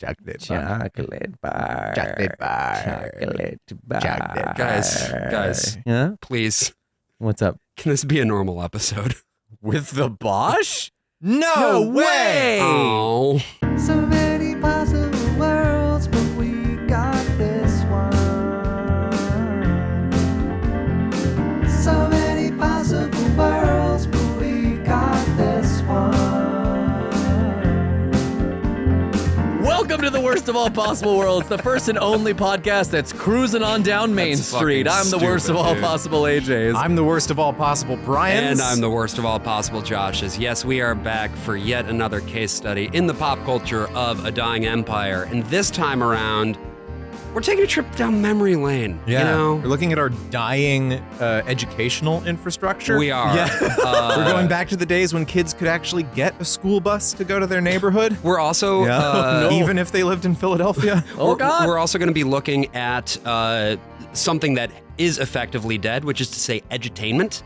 Chocolate bar. Chocolate bar. Chocolate bar. Chocolate. Guys, Yeah? please, What's up? can this be a normal episode? With the Bosch? No way! Oh. So many possible worlds, but we got this one. So many possible worlds, but we got this one. Welcome to the worst of all possible worlds, the first and only podcast that's cruising on down Main That's Street. fucking I'm the worst of stupid, all dude. possible AJs. I'm the worst of all possible Brian's. And I'm the worst of all possible Joshes. Yes, we are back for yet another case study in the pop culture of a dying empire. And this time around, we're taking a trip down memory lane. Yeah, You know? we're looking at our dying educational infrastructure. We are. We're going back to the days when kids could actually get a school bus to go to their neighborhood, We're also even if they lived in Philadelphia. Oh, God. We're also going to be looking at something that is effectively dead, which is to say edutainment,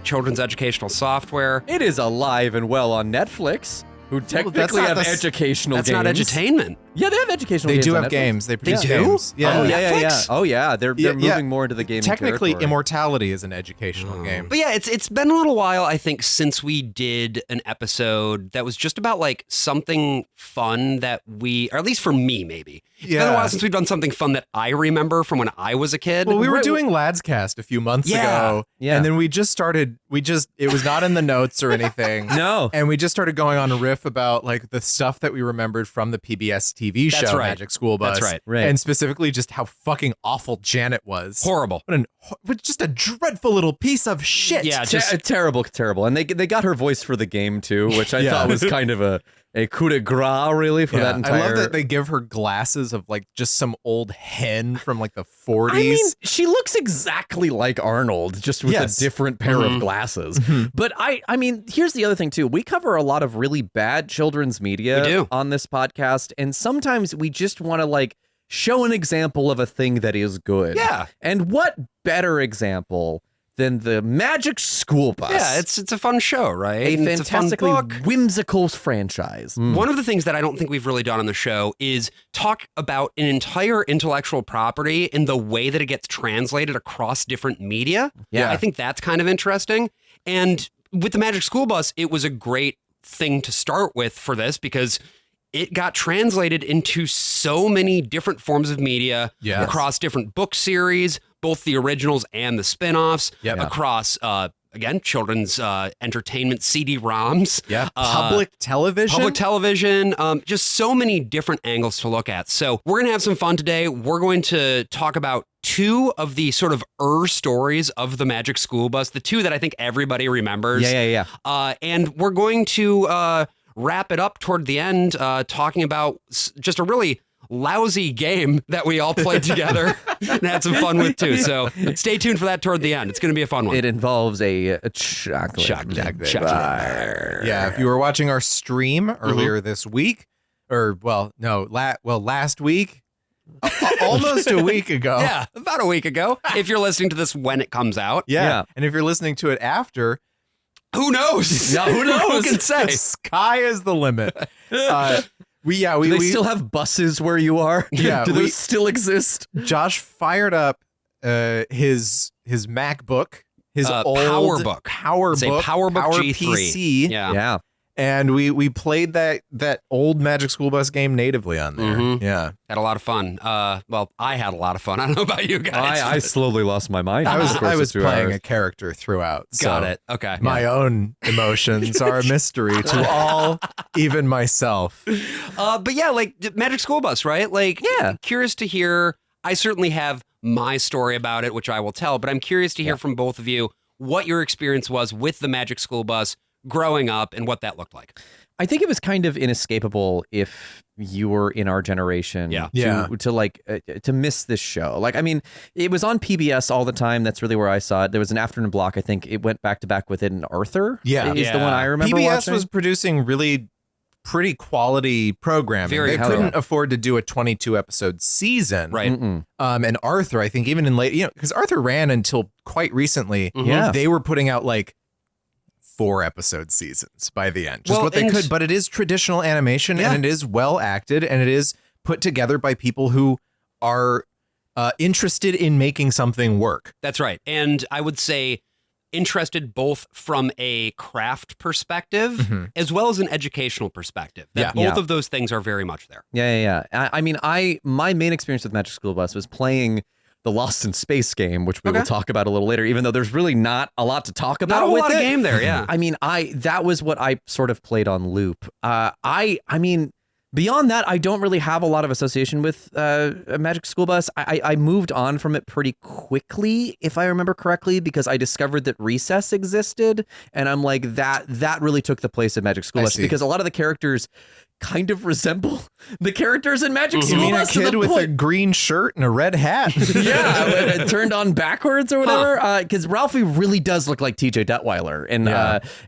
children's educational software. It is alive and well on Netflix, who technically not have the s- educational That's games. not edutainment. Yeah, they have educational They games do on have Netflix. games. They produce do? games. Yeah. Oh, yeah. Netflix? Oh, yeah. They're Yeah, moving more into the gaming Technically, territory. immortality is an educational game. But yeah, it's been a little while, I think, since we did an episode that was just about like something fun that we, or at least for me, maybe. It's been a while since we've done something fun that I remember from when I was a kid. Well, we were Right. doing Lads Cast a few months Yeah. ago. Yeah. And then it was not in the notes or anything. No. And we just started going on a riff about like the stuff that we remembered from the PBS TV That's show right. Magic School Bus. That's right. Right. And specifically just how fucking awful Janet was. Horrible. What just a dreadful little piece of shit. Yeah, Ter- just terrible. And they got her voice for the game, too, which I Yeah. thought was kind of a coup de grace, really, for that entire... I love that they give her glasses of like just some old hen from like the 40s. I mean, she looks exactly like Arnold, just with Yes. a different pair of glasses. But I mean, here's the other thing too. We cover a lot of really bad children's media We do. on this podcast, and sometimes we just want to like show an example of a thing that is good. Yeah. And what better example than the Magic School Bus? yeah, it's a fun show, right? a And it's fantastically fun book. whimsical franchise. One of the things that I don't think we've really done on the show is talk about an entire intellectual property and the way that it gets translated across different media. Yeah. I think that's kind of interesting. And with the Magic School Bus, it was a great thing to start with for this because it got translated into so many different forms of media Yes. across different book series, both the originals and the spin-offs, Yep. across, again, children's entertainment CD-ROMs. yeah, public television. Public television, just so many different angles to look at. So we're going to have some fun today. We're going to talk about two of the sort of stories of the Magic School Bus, the two that I think everybody remembers. Yeah. And we're going to wrap it up toward the end, talking about just a really lousy game that we all played together and had some fun with too. So stay tuned for that toward the end. It's going to be a fun one. It involves a chocolate. Chocolate. bar. Yeah, if you were watching our stream earlier this week, or last week, almost a week ago. Yeah, about a week ago. If you're listening to this when it comes out, Yeah. And if you're listening to it after, who knows? Yeah, who knows? Who can say? the sky is the limit. We Do they still have buses where you are? Yeah, Do we- those still exist? Josh fired up his MacBook, his old PowerBook. PowerBook, It's a PowerBook G3. PC, Yeah. and we played that old Magic School Bus game natively on there. Mhm. Yeah, Had a lot of fun. Well, I had a lot of fun. I don't know about you guys. I slowly lost my mind. I over the course of was 2 playing hours. a character throughout. Got so it. Okay. My own emotions are a mystery to all, even myself. But yeah, like Magic School Bus, right? Like, Yeah. Curious to hear. I certainly have my story about it, which I will tell, but I'm curious to hear from both of you what your experience was with the Magic School Bus growing up and what that looked like. I think it was kind of inescapable if you were in our generation to miss this show. Like, I mean, it was on PBS all the time. That's really where I saw it. There was an afternoon block. I think it went back to back with it, and Arthur is the one I remember PBS watching. was producing really pretty quality programming. Very They hell couldn't afford to do a 22 episode season. Right. And Arthur, I think even in late, because Arthur ran until quite recently. Yeah. They were putting out like 4 episode seasons by the end. Just Well, what they and- could. But it is traditional animation and it is well acted and it is put together by people who are interested in making something work. That's right. And I would say interested both from a craft perspective as well as an educational perspective. Both of those things are very much there. Yeah. I mean, my main experience with Magic School Bus was playing the Lost in Space game, which we will talk about a little later, even though there's really not a lot to talk about. Not a whole with lot it. of game there, yeah. I mean, that was what I sort of played on loop. I mean, beyond that, I don't really have a lot of association with Magic School Bus. I moved on from it pretty quickly, if I remember correctly, because I discovered that Recess existed, and I'm like, that really took the place of Magic School Bus, because a lot of the characters kind of resemble the characters in Magic School Bus. You mean a kid with a green shirt and a red hat? Yeah, turned on backwards or whatever. Because Ralphie really does look like TJ Detweiler,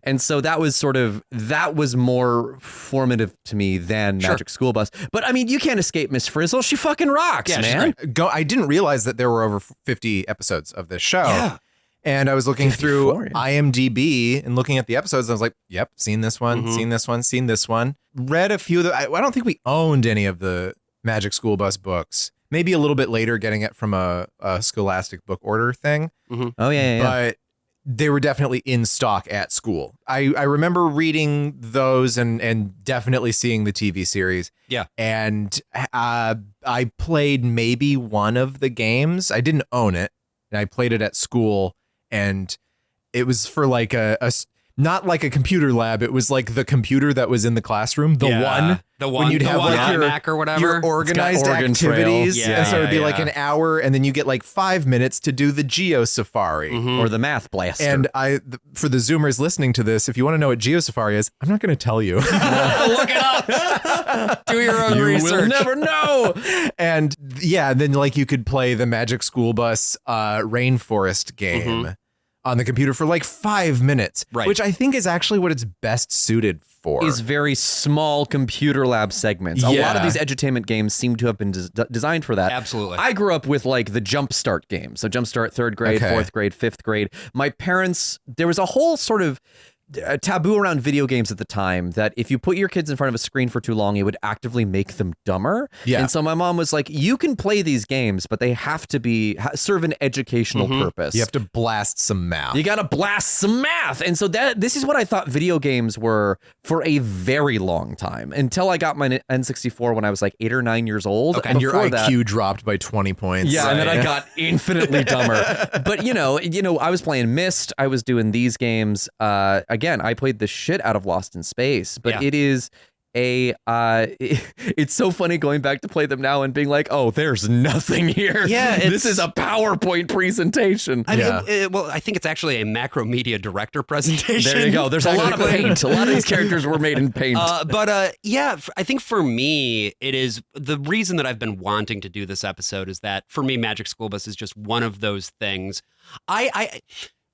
and so that was more formative to me than Magic School Bus. But I mean, you can't escape Miss Frizzle. She fucking rocks, man. I didn't realize that there were over 50 episodes of this show. Yeah. And I was looking through IMDb and looking at the episodes. And I was like, yep, seen this one, seen this one, seen this one. Read a few of the, I don't think we owned any of the Magic School Bus books. Maybe a little bit later getting it from a Scholastic book order thing. Oh, yeah. But they were definitely in stock at school. I remember reading those and definitely seeing the TV series. Yeah. And I played maybe one of the games. I didn't own it. And I played it at school. And it was for like not like a computer lab. It was like the computer that was in the classroom. The one when you'd have like your Mac or whatever. Your organized activities. And so it'd be like an hour, and then you get like 5 minutes to do the Geo Safari or the Math Blaster. And for the Zoomers listening to this, if you want to know what Geo Safari is, I'm not going to tell you. Look it up. Do your own research. You will never know. And then like you could play the Magic School Bus Rainforest game on the computer for like 5 minutes, which I think is actually what it's best suited for. Is very small computer lab segments. A lot of these edutainment games seem to have been designed for that. Absolutely. I grew up with like the Jumpstart games. So Jumpstart 3rd grade, 4th grade, 5th grade. My parents, there was a whole sort of taboo around video games at the time that if you put your kids in front of a screen for too long, it would actively make them dumber. Yeah. And so my mom was like, you can play these games, but they have to serve an educational purpose. You have to blast some math. You got to blast some math. And so this is what I thought video games were for a very long time, until I got my N64 when I was like 8 or 9 years old. And your IQ dropped by 20 points. Yeah, and then I got infinitely dumber. But you know, I was playing Myst. I was doing these games. Again, I played the shit out of Lost in Space, but it is it's so funny going back to play them now and being like, oh, there's nothing here. Yeah, this is a PowerPoint presentation. I mean, I think it's actually a Macromedia Director presentation. There you go. There's a lot of paint. A lot of these characters were made in paint. I think for me, it is the reason that I've been wanting to do this episode is that for me, Magic School Bus is just one of those things.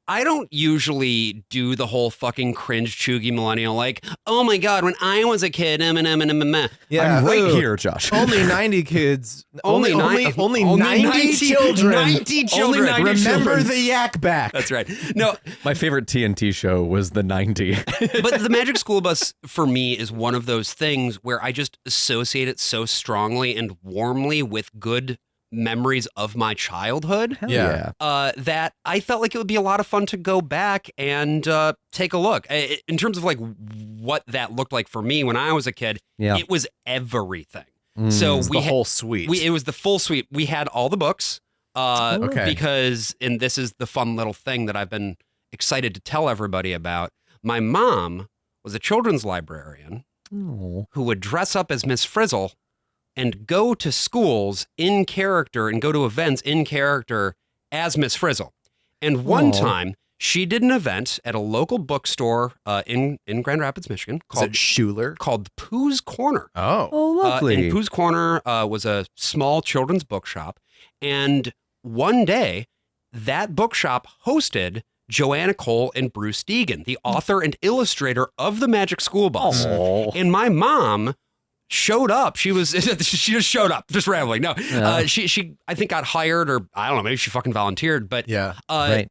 I don't usually do the whole fucking cringe chuggy millennial like, oh my God, when I was a kid, Yeah, I'm right here, Josh. Only 90 kids. Only 90 children. 90 children. Remember the yak back. That's right. No, my favorite TNT show was the 90. But the Magic School Bus for me is one of those things where I just associate it so strongly and warmly with good memories of my childhood. That I felt like it would be a lot of fun to go back and take a look. In terms of like what that looked like for me when I was a kid, it was everything. So the whole suite. It was the full suite. We had all the books because, and this is the fun little thing that I've been excited to tell everybody about. My mom was a children's librarian who would dress up as Miss Frizzle and go to schools in character and go to events in character as Miss Frizzle. And one time, she did an event at a local bookstore in Grand Rapids, Michigan. Called Schuler? Called Pooh's Corner. Oh, lovely. And Pooh's Corner was a small children's bookshop. And one day, that bookshop hosted Joanna Cole and Bruce Degen, the author and illustrator of the Magic School Bus. And my mom showed up. She just showed up, just rambling. No, she I think got hired, or I don't know, maybe she fucking volunteered, but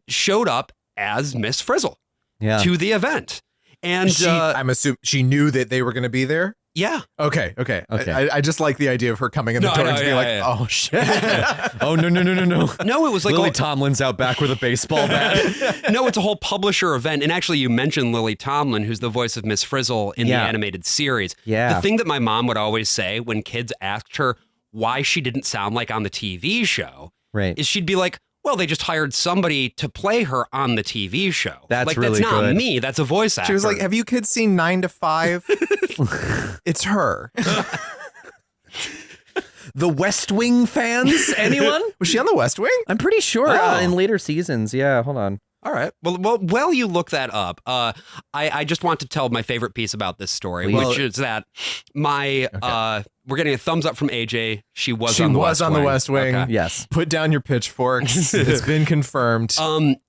showed up as Miss Frizzle to the event. And I'm assuming she knew that they were going to be there. Yeah. Okay. I just like the idea of her coming in the door and being like, oh, shit. Oh, no. No, it was like Lily Tomlin's out back with a baseball bat. No, it's a whole publisher event. And actually, you mentioned Lily Tomlin, who's the voice of Miss Frizzle in the animated series. Yeah. The thing that my mom would always say when kids asked her why she didn't sound like on the TV show is she'd be like, well, they just hired somebody to play her on the TV show. That's really not good. Me. That's a voice actor. She was like, have you kids seen 9 to 5? It's her. The West Wing fans? Anyone? Was she on the West Wing? I'm pretty sure in later seasons. Yeah, hold on. All right. Well, you look that up. I just want to tell my favorite piece about this story, which is that we're getting a thumbs up from AJ. She was on the West Wing. Okay. Yes. Put down your pitchforks. It's been confirmed.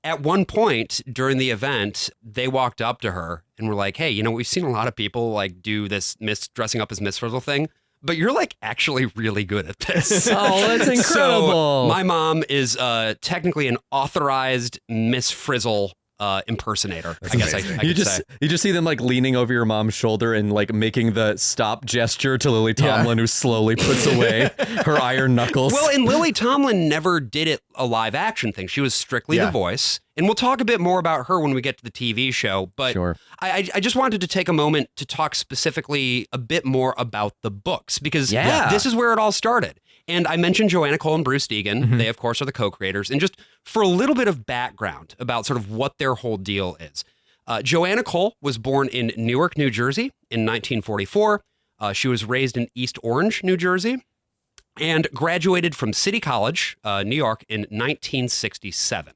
At one point during the event, they walked up to her and were like, hey, we've seen a lot of people like do this dressing up as Miss Frizzle thing, but you're like actually really good at this. Oh, that's incredible. So my mom is technically an authorized Miss Frizzle impersonator. That's I guess amazing. I could say. You just see them like leaning over your mom's shoulder and like making the stop gesture to Lily Tomlin, who slowly puts away her iron knuckles. Well, and Lily Tomlin never did it a live action thing. She was strictly the voice. And we'll talk a bit more about her when we get to the TV show. But I just wanted to take a moment to talk specifically a bit more about the books, because this is where it all started. And I mentioned Joanna Cole and Bruce Degen. Mm-hmm. They, of course, are the co-creators. And just for a little bit of background about sort of what their whole deal is. Joanna Cole was born in Newark, New Jersey in 1944. She was raised in East Orange, New Jersey, and graduated from City College, New York, in 1967.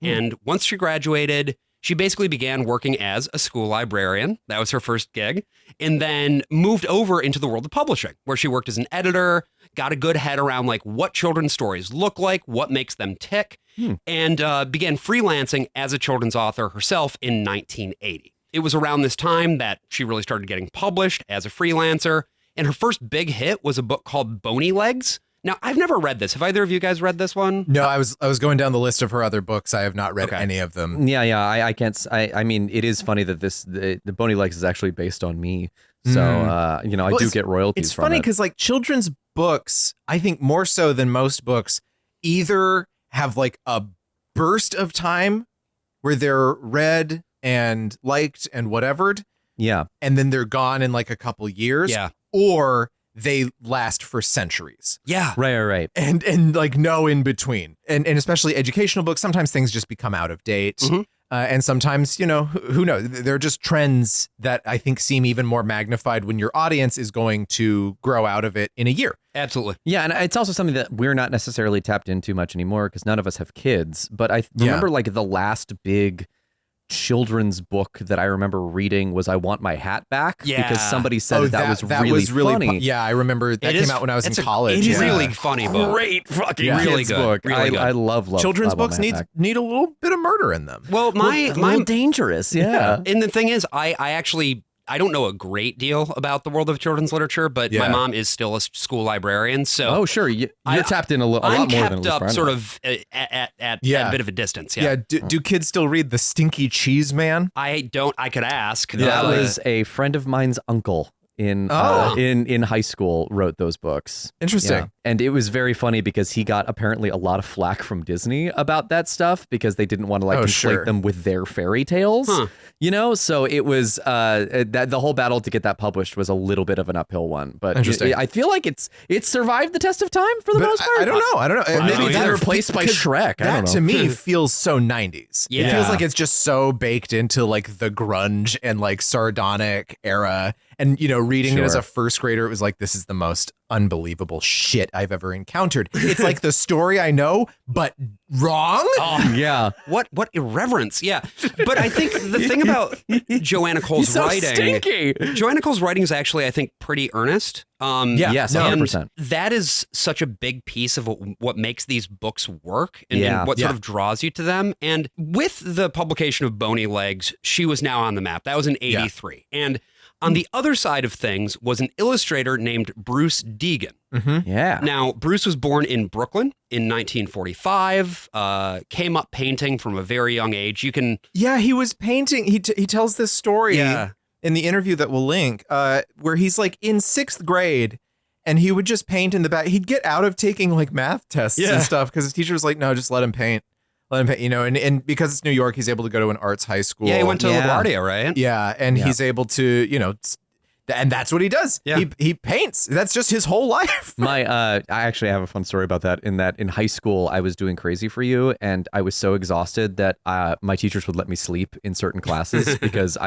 And once she graduated, she basically began working as a school librarian. That was her first gig. And then moved over into the world of publishing, where she worked as an editor, got a good head around like what children's stories look like, what makes them tick, and began freelancing as a children's author herself in 1980. It was around this time that she really started getting published as a freelancer. And her first big hit was a book called Bony Legs. Now, I've never read this. Have either of you guys read this one? No, I was going down the list of her other books. I have not read any of them. Yeah. I can't. I mean, it is funny that the Bony Legs is actually based on me. So, I do get royalties it's from funny it. because like children's books, I think more so than most books, either have like a burst of time where they're read and liked and whatevered. Yeah. And then they're gone in like a couple years. Yeah. Or they last for centuries. Yeah. Right. And like no in between. And especially educational books, sometimes things just become out of date. Mm-hmm. And sometimes, who knows? There are just trends that I think seem even more magnified when your audience is going to grow out of it in a year. Absolutely. Yeah, and it's also something that we're not necessarily tapped into much anymore because none of us have kids. But I remember like the last big children's book that I remember reading was I Want My Hat Back, because somebody said that was really funny. Yeah, I remember that came out when I was in college. It is really funny book. Great fucking really good book. Really good. I love children's I books need a little bit of murder in them. Well, my dangerous. Yeah. And the thing is, I don't know a great deal about the world of children's literature, but my mom is still a school librarian. So sure, you're tapped in a lot more than I'm kept up sort of at a bit of a distance. Yeah. Do kids still read The Stinky Cheese Man? I don't. I could ask. That was a friend of mine's uncle in high school wrote those books. Interesting. Yeah. And it was very funny because he got apparently a lot of flack from Disney about that stuff because they didn't want to conflate them with their fairy tales. So it was that the whole battle to get that published was a little bit of an uphill one. But I feel like it's survived the test of time for the most part. I don't know. Maybe it's replaced by Shrek. That to me feels so 90s. Yeah. It feels like it's just so baked into like the grunge and like sardonic era. And, reading it as a first grader, it was like, this is the most unbelievable shit I've ever encountered. It's like the story I know, but wrong. Oh, yeah. What irreverence. Yeah. But I think the thing about Joanna Cole's writing, Joanna Cole's writing is actually, I think, pretty earnest. Yes, 100%. And that is such a big piece of what makes these books work and what sort of draws you to them. And with the publication of Bony Legs, she was now on the map. That was in 83. Yeah. And on the other side of things was an illustrator named Bruce Degen. Mm-hmm. Yeah. Now, Bruce was born in Brooklyn in 1945, came up painting from a very young age. Yeah, he was painting. He tells this story in the interview that we'll link, where he's like in 6th grade and he would just paint in the back. He'd get out of taking like math tests and stuff because his teacher was like, no, just let him paint. Let him paint, and because it's New York, he's able to go to an arts high school. Yeah, he went to LaGuardia, right? Yeah, and he's able to, and that's what he does. Yeah. He paints. That's just his whole life. I actually have a fun story about that. In high school, I was doing Crazy for You, and I was so exhausted that my teachers would let me sleep in certain classes because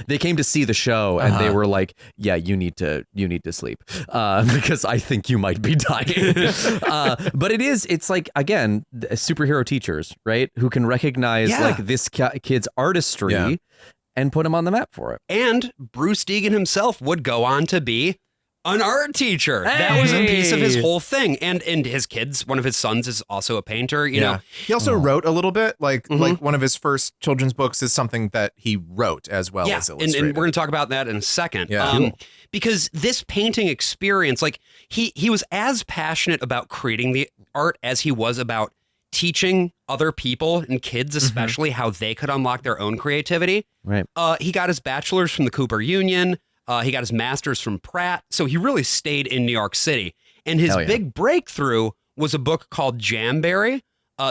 they came to see the show and they were like, yeah, you need to sleep because I think you might be dying. But it's like, again, superhero teachers, right? Who can recognize like this kid's artistry and put him on the map for it. And Bruce Degen himself would go on to be an art teacher. Hey! That was a piece of his whole thing. And his kids, one of his sons is also a painter, you know. He also wrote a little bit, like one of his first children's books is something that he wrote as well as illustrated. And we're going to talk about that in a second. Yeah. Because this painting experience, like he was as passionate about creating the art as he was about teaching other people and kids especially how they could unlock their own creativity. Right. He got his bachelor's from the Cooper Union. He got his master's from Pratt. So he really stayed in New York City. And his big breakthrough was a book called Jamberry.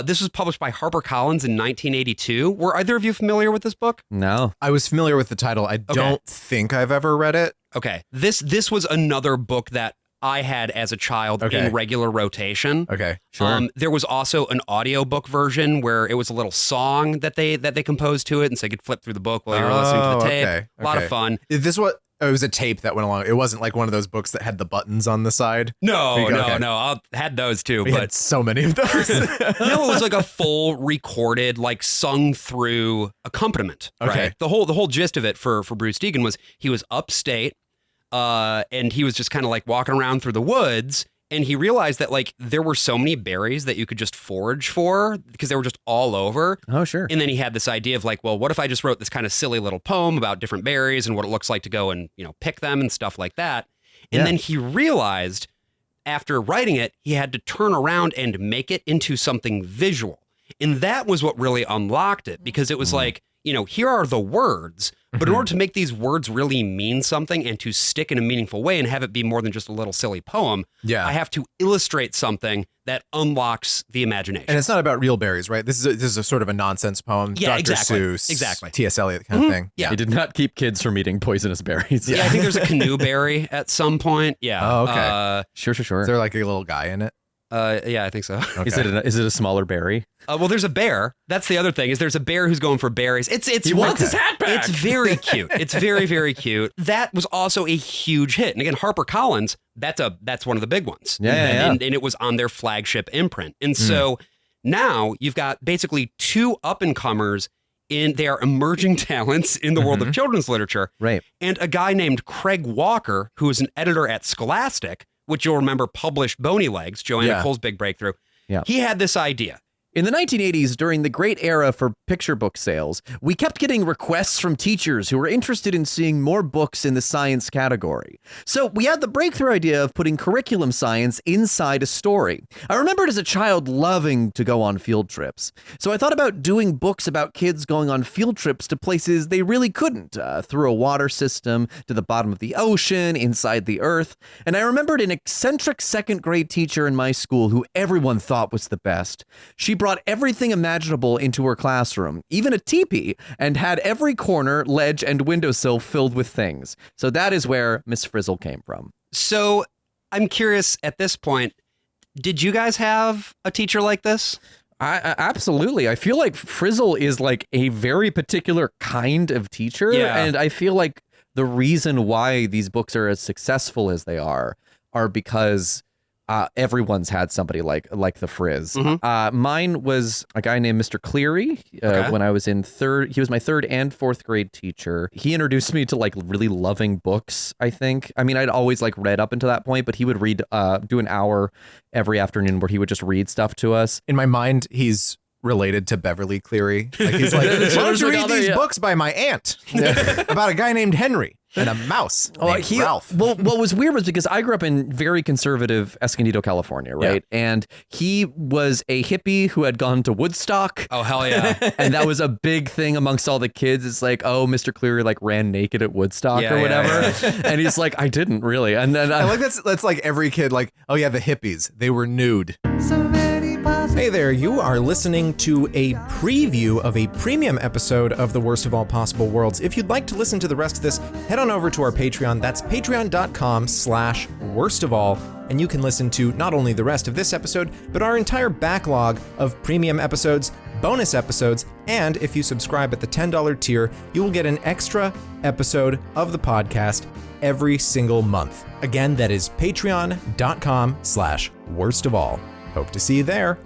This was published by HarperCollins in 1982. Were either of you familiar with this book? No. I was familiar with the title. I don't think I've ever read it. Okay. This was another book that I had as a child in regular rotation. Okay, sure. There was also an audiobook version where it was a little song that they composed to it, and so you could flip through the book while you were listening to the tape. Okay, a lot of fun. Is this what? Oh, it was a tape that went along. It wasn't like one of those books that had the buttons on the side. No. I had those too. We had so many of those. No, it was like a full recorded, like sung through accompaniment. Okay. Right? The whole gist of it for Bruce Degen was he was upstate. And he was just kind of like walking around through the woods, and he realized that like there were so many berries that you could just forage for because they were just all over. Oh, sure. And then he had this idea of like, well, what if I just wrote this kind of silly little poem about different berries and what it looks like to go and, pick them and stuff like that. And then he realized after writing it, he had to turn around and make it into something visual. And that was what really unlocked it, because it was like, here are the words, but in order to make these words really mean something and to stick in a meaningful way and have it be more than just a little silly poem, I have to illustrate something that unlocks the imagination. And it's not about real berries, right? This is a sort of a nonsense poem. Yeah, Dr. exactly. Seuss, Exactly. T.S. Eliot kind of thing. Yeah. He did not keep kids from eating poisonous berries. Yeah, I think there's a canoe berry at some point. Yeah. Oh, okay. Sure. Is there like a little guy in it? Yeah, I think so. Okay. Is it a smaller berry? Well, there's a bear. That's the other thing. Is there's a bear who's going for berries. He wants his hat back. It's very cute. It's very, very cute. That was also a huge hit. And again, HarperCollins, that's one of the big ones. Yeah. And it was on their flagship imprint. And so now you've got basically two up and comers they are emerging talents in the world of children's literature. Right. And a guy named Craig Walker, who is an editor at Scholastic, which you'll remember published Bony Legs, Joanna Cole's big breakthrough. Yeah. He had this idea. In the 1980s, during the great era for picture book sales, we kept getting requests from teachers who were interested in seeing more books in the science category. So we had the breakthrough idea of putting curriculum science inside a story. I remembered as a child loving to go on field trips. So I thought about doing books about kids going on field trips to places they really couldn't, through a water system, to the bottom of the ocean, inside the earth. And I remembered an eccentric second grade teacher in my school who everyone thought was the best. She brought everything imaginable into her classroom, even a teepee, and had every corner, ledge, and windowsill filled with things. So that is where Miss Frizzle came from. So I'm curious at this point, did you guys have a teacher like this? Absolutely. I feel like Frizzle is like a very particular kind of teacher. Yeah. And I feel like the reason why these books are as successful as they are because everyone's had somebody like the Frizz. Mine was a guy named Mr. Cleary. When I was in third, he was my third and fourth grade teacher. He introduced me to like really loving books, I think. I mean, I'd always like read up until that point, but he would read, do an hour every afternoon where he would just read stuff to us. In my mind, he's related to Beverly Cleary. Like he's like, why don't you read these books by my aunt about a guy named Henry and a mouse named Ralph. Well, what was weird was because I grew up in very conservative Escondido, California, right? Yeah. And he was a hippie who had gone to Woodstock. Oh, hell yeah. And that was a big thing amongst all the kids. It's like, oh, Mr. Cleary like ran naked at Woodstock or whatever. Yeah. And he's like, I didn't really. And then I like that's like every kid like, oh yeah, the hippies, they were nude. Hey there, you are listening to a preview of a premium episode of The Worst of All Possible Worlds. If you'd like to listen to the rest of this, head on over to our Patreon. That's patreon.com/worstofall. And you can listen to not only the rest of this episode, but our entire backlog of premium episodes, bonus episodes, and if you subscribe at the $10 tier, you will get an extra episode of the podcast every single month. Again, that is patreon.com/worstofall. Hope to see you there.